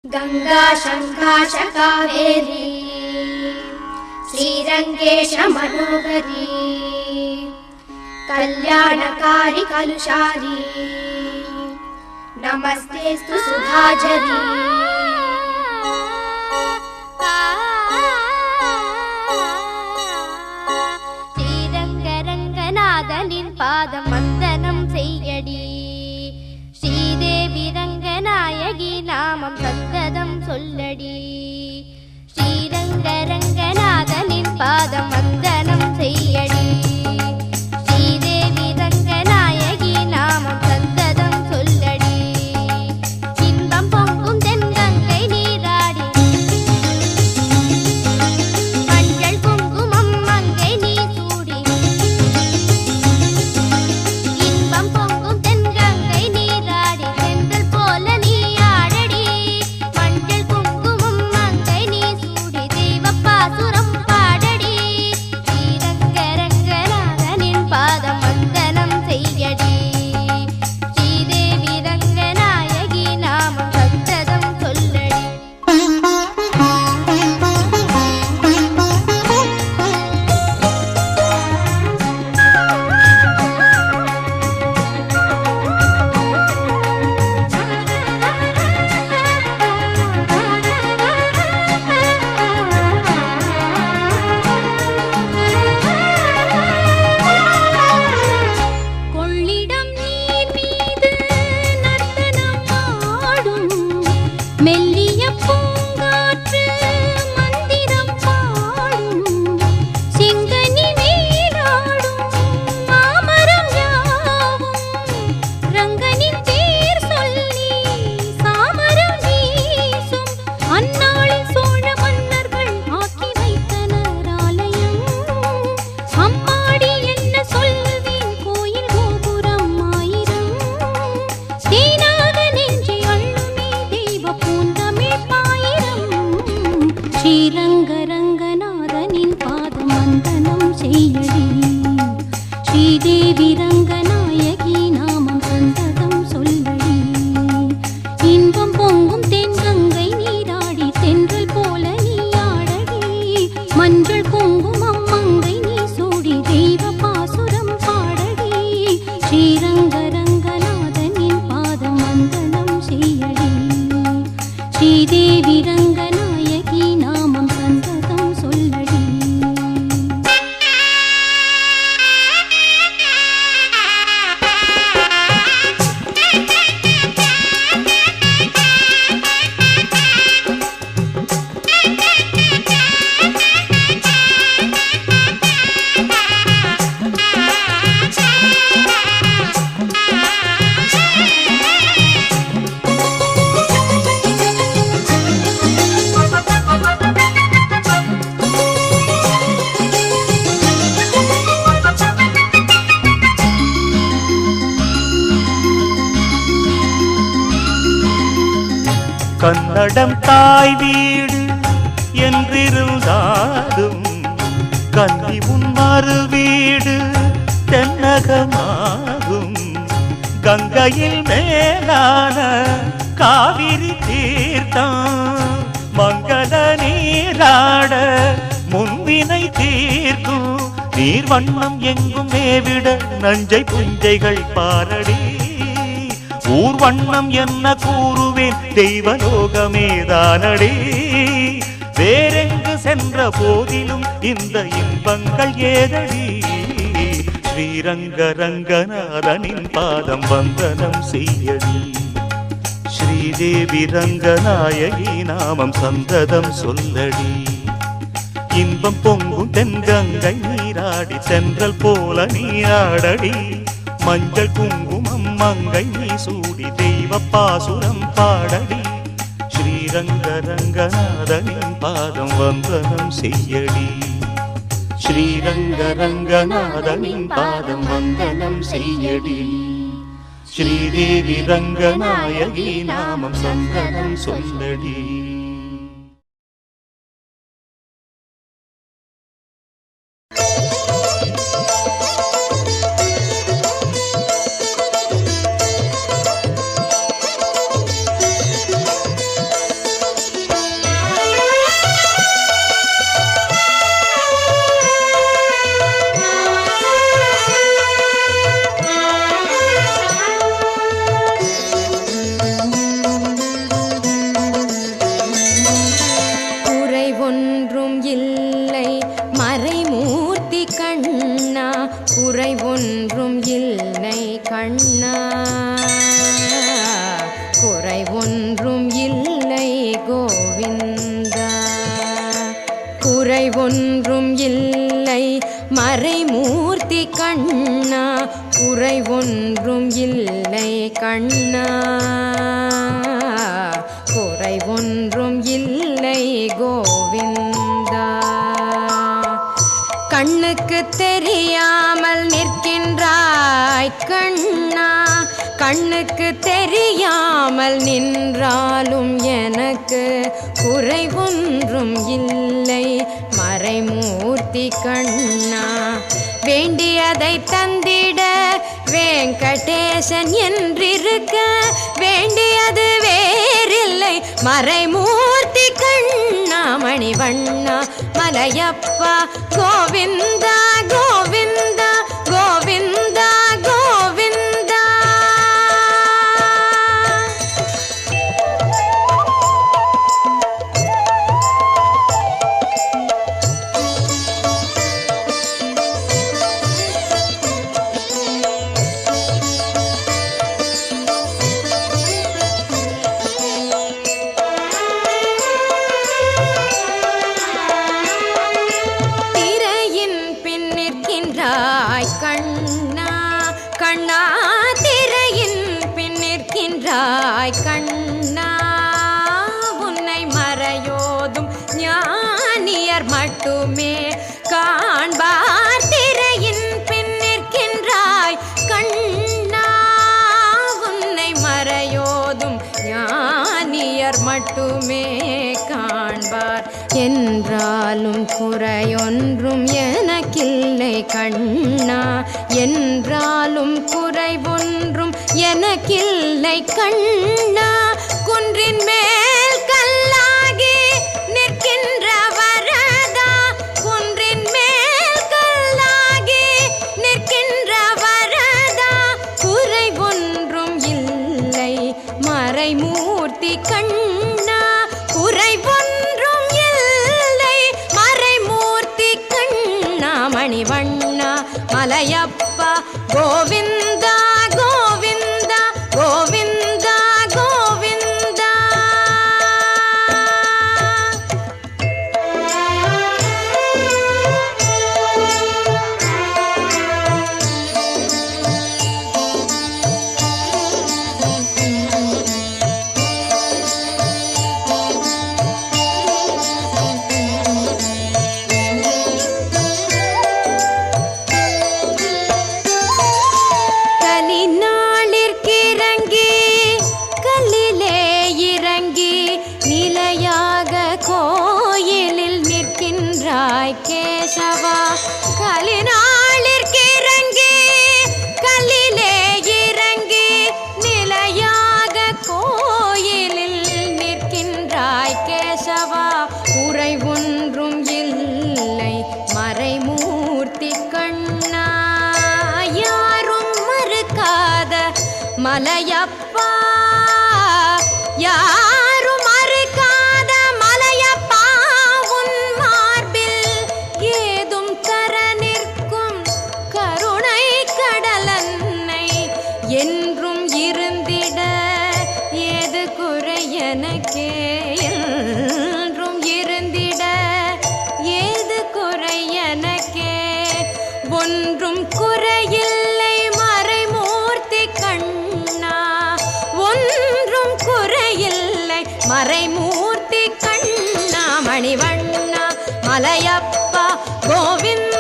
गंगा शंकाश कावेरी श्रीरंगेश मनोहरी कल्याणकारी कलुषारी नमस्तेस्तु सुधाझरी श्रीरंगरंगनाथनिन पादम वंदनम सेय्यडी श्रीदेवी रंगनायकी नामम सत्सदम सोल्लडी श्रीरंगरंगनाथनिन पादम वंदनम सेय्यडी श्रीदेवी रंगनायकी नामम सत्सदम सोल्लडी इன்பம் பொங்கும் தென்கங்கை நீராடி மஞ்சள் குங்குமம் மங்கை நீ சூடி இன்பம் பொங்கும் தென்கங்கை நீராடி செந்தல் போல நீ ஆடடி மஞ்சள் குங்குமம் மங்கை நீ சூடி தெய்வப்பாசுரம் பாடடி ஸ்ரீரங்கரங்கநாதனின் பாதம் வந்தனம் செய்யடி ஸ்ரீதேவி ரங்கநாயகி நாமம் சத்ததம் சொல்லடி கொள்ளிடம் நீர் மீது நர்த்தனம் ஆடும் மெல்லிய பூங்காற்று மந்திரம் பாடும் சிங்கனி மேலாடும் மாமரம் யாவும் ரங்கனின் பேர் சொல்லி சாமரம் வீசும் அந்நாளில் சோழ மன்னர்கள் ஆக்கி வைத்தனர் ஆலயம் அம்மாடி என்ன சொல்வேன் கோயில் கோபுரம் ஆயிரம் தேனாக நெஞ்சை அள்ளுமே தெய்வ பூந்தமிழ் பாயிரம் ஸ்ரீரங்கரங்கநாதனின் பாதம் வந்தனம் செய்யடி ஸ்ரீதேவி ரங்கநாயகி நாமம் சந்ததம் சொல்லடி இன்பம் பொங்கும் தென்கங்கை நீராடி தென்றல் போல நீ ஆடடி மஞ்சள் குங்குமம் மங்கை நீ சூடி தெய்வ பாசுரம் பாடடி ஸ்ரீரங்கரங்கநாதனின் பாதம் வந்தனம் செய்யடி ஸ்ரீதேவி ரங்கநாயகி நாமம் சந்ததம் சொல்லடி கன்னடம் தாய் வீடு என்றிருந்தாலும் கன்னி உன் மறு வீடு தென்னகமாகும் கங்கையில் மேலான காவிரி தீர்த்தம் மங்கள நீராட முன்வினை தீர்க்கும் நீர் வண்ணம் எங்கும் மேவிட நஞ்சை புஞ்சைகள் பாரடி ஊர் வண்ணம் என்ன கூறுவேன் தெய்வலோகமேதானடி வேறெங்கு சென்ற போதிலும் இந்த இன்பங்கள் ஏதடி ஸ்ரீரங்கரங்கநாதனின் பாதம் வந்தனம் செய்யடி ஸ்ரீதேவி ரங்கநாயகி நாமம் சந்ததம் சொல்லடி இன்பம் பொங்கும் தென்கங்கை நீராடி சென்றல் போல நீராடடி மஞ்சள் குங்குமம் மங்கை நீ சூடி தெய்வ பாசுரம் பாடடி ஸ்ரீரங்கரங்கநாதனின் பாதம் வந்தனம் செய்யடி ஸ்ரீரங்கரங்கநாதனின் பாதம் வந்தனம் செய்யடி ஸ்ரீதேவி ரங்கநாயகி நாமம் சந்தனம் சொல்லடி ஒன்றும் இல்லை கோவிந்தா. குறை ஒன்றும் இல்லை மறைமூர்த்தி கண்ணா, குறை ஒன்றும் இல்லை கண்ணா, குறை ஒன்றும் இல்லை கோவிந்தா. கண்ணுக்கு தெரியாமல் நிற்கின்றாய் கண்ணா, கண்ணுக்கு தெரியாமல் நின்றாலும் எனக்கு குறை ஒன்றும் இல்லை மறைமூர்த்தி கண்ணா. வேண்டியதை தந்திட வெங்கடேசன் என்றிருக்க, வேண்டியது வேறில்லை மறைமூர்த்தி கண்ணா. மணிவண்ணா மலையப்பா கோவிந்தா கோவிந்தா கோவிந்தா கோவிந்தா. கண்ணா கண்ணா திரையின் பின் நிற்கின்றாய் கண்ணா, உன்னை மறையோதும் ஞானியர் மட்டுமே காண்பார். திரையின் பின் நிற்கின்றாய் கண்ணா, உன்னை மறையோதும் ஞானியர் மட்டுமே காண்பார். என்றாலும் குறையொன்றும் எனக்கில்லை கண்ணா, என்றாலும் குறை ஒன்றும் எனக்கில்லை கண்ணா. குன்றின் மேல் கல்லாகி நிற்கின்ற வரதா, குன்றின் மேல் கல்லாகி நிற்கின்ற வரதா, குறை ஒன்றும் இல்லை மறைமூர்த்தி கண்ணா, குறை ஒன்றும் இல்லை மறைமூர்த்தி கண்ணா. மணிவண்ணா மலையப்பா கோவிந்தா கோவிந்தா கோவிந்தா கோவிந்தா. கோயிலில் நிற்கின்றாய் கேசவா, கலினாளிற்கிறங்கி கல்லிலே இறங்கி நிலையாக கோயிலில் நிற்கின்றாய் கேசவா. குறை ஒன்றும் இல்லை மறைமூர்த்தி கண்ணா, யாரும் மறுக்காத மலையப்பா, யாரும் மறுக்காத மலையப்பா. உன் மார்பில் ஏதும் தர நிற்கும் கருணை கடலன்னை என்றும் இருந்திட ஏது குறை எனக்கே, என்றும் இருந்திட ஏது குறை எனக்கே. ஒன்றும் குறையில்லை மறைமூர்த்தி கண்ணா, ஒன்றும் குறையில்லை மறைமூர்த்தி கண்ணா. மணிவண்ணா மலையப்பா கோவிந்தா